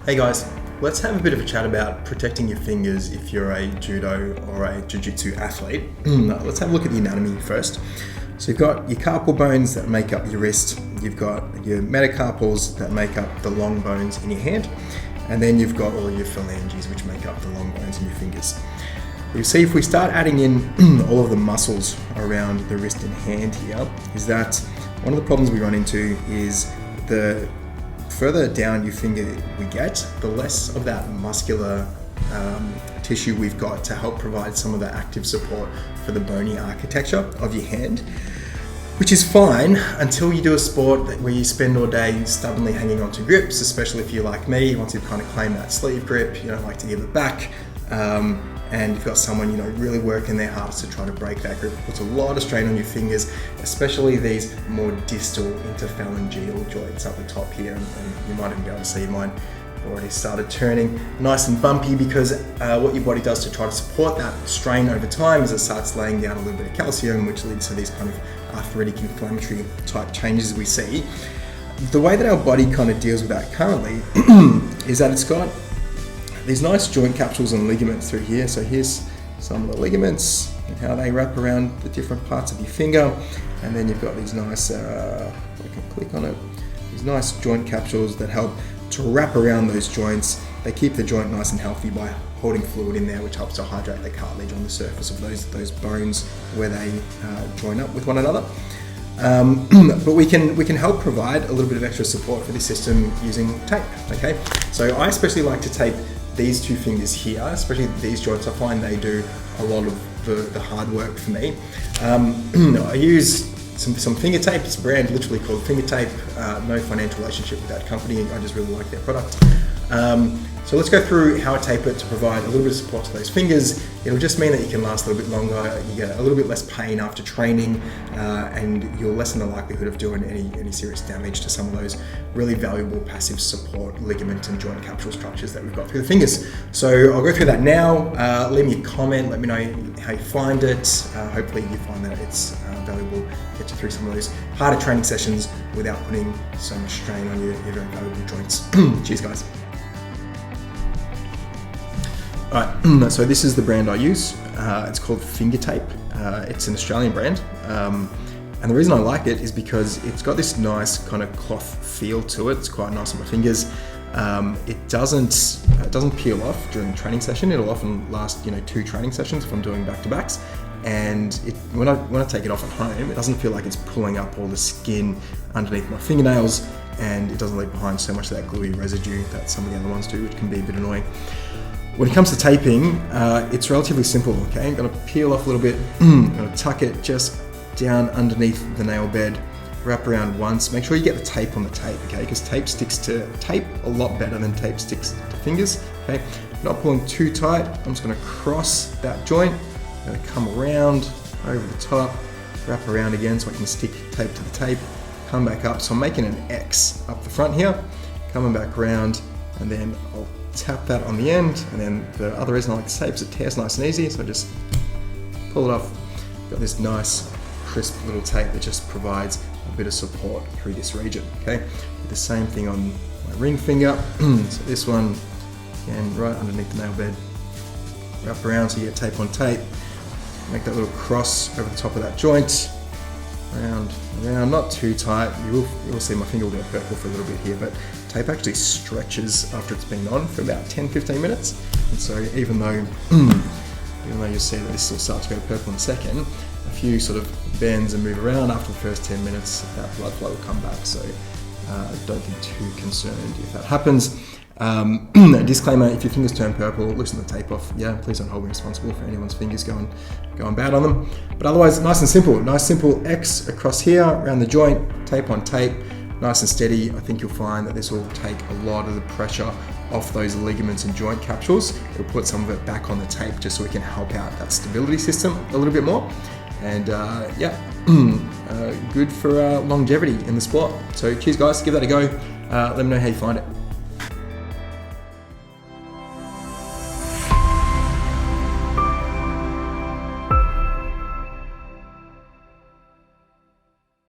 Hey guys, let's have a bit of a chat about protecting your fingers if you're a judo or a jiu-jitsu athlete. Let's have a look at the anatomy first. So you've got your carpal bones that make up your wrist, you've got your metacarpals that make up the long bones in your hand, and then you've got all your phalanges which make up the long bones in your fingers. You see, if we start adding in all of the muscles around the wrist and hand here, is that one of the problems we run into is the further down your finger we get, the less of that muscular tissue we've got to help provide some of the active support for the bony architecture of your hand, which is fine until you do a sport where you spend all day stubbornly hanging on to grips, especially if you're like me, you want to kind of claim that sleeve grip, you don't like to give it back, and you've got someone, really working their hardest to try to break that grip. It puts a lot of strain on your fingers, especially these more distal interphalangeal joints up the top here, and you might even be able to see mine already started turning nice and bumpy because what your body does to try to support that strain over time is it starts laying down a little bit of calcium, which leads to these kind of arthritic inflammatory type changes we see. The way that our body kind of deals with that currently is that it's got these nice joint capsules and ligaments through here. So here's some of the ligaments and how they wrap around the different parts of your finger. And then you've got these nice, I can click on it, these nice joint capsules that help to wrap around those joints. They keep the joint nice and healthy by holding fluid in there, which helps to hydrate the cartilage on the surface of those bones where they join up with one another. But we can help provide a little bit of extra support for this system using tape, okay? So I especially like to tape these two fingers here, especially these joints. I find they do a lot of the hard work for me. I use some finger tape. It's a brand literally called Finger Tape. No financial relationship with that company. I just really like their product. So let's go through how I tape it to provide a little bit of support to those fingers. It'll just mean that you can last a little bit longer, you get a little bit less pain after training, and you'll lessen the likelihood of doing any serious damage to some of those really valuable passive support ligament and joint capsule structures that we've got through the fingers. So I'll go through that now. Leave me a comment, let me know how you find it. Hopefully you find that it's valuable, get you through some of those harder training sessions without putting so much strain on your very valuable joints. Cheers guys. Alright, so this is the brand I use. It's called Finger Tape. It's an Australian brand. And the reason I like it is because it's got this nice kind of cloth feel to it. It's quite nice on my fingers. It doesn't peel off during a training session. It'll often last, 2 training sessions if I'm doing back-to-backs. And when I take it off at home, it doesn't feel like it's pulling up all the skin underneath my fingernails, and it doesn't leave behind so much of that gluey residue that some of the other ones do, which can be a bit annoying. When it comes to taping, it's relatively simple, okay? I'm gonna peel off a little bit, I'm gonna tuck it just down underneath the nail bed, wrap around once, make sure you get the tape on the tape, okay? Because tape sticks to tape a lot better than tape sticks to fingers, okay? Not pulling too tight, I'm just gonna cross that joint, I'm gonna come around, over the top, wrap around again so I can stick tape to the tape, come back up. So I'm making an X up the front here, coming back around, and then I'll tap that on the end, and then the other reason I like the tape is it tears nice and easy, so I just pull it off. Got this nice crisp little tape that just provides a bit of support through this region, okay? Do the same thing on my ring finger. So this one, again, right underneath the nail bed, wrap around so you get tape on tape, make that little cross over the top of that joint, around, not too tight. You will see my finger will go purple for a little bit here, but tape actually stretches after it's been on for about 10-15 minutes. And so even though you'll see that this will start to go purple in a second, a few sort of bends and move around after the first 10 minutes, that blood flow will come back. So don't be too concerned if that happens. Disclaimer, if your fingers turn purple, loosen the tape off. Yeah, please don't hold me responsible for anyone's fingers going bad on them. But otherwise, nice and simple. Nice simple X across here, around the joint, tape on tape, nice and steady. I think you'll find that this will take a lot of the pressure off those ligaments and joint capsules. It'll put some of it back on the tape just so we can help out that stability system a little bit more. And good for longevity in the sport. So cheers guys, give that a go. Let me know how you find it.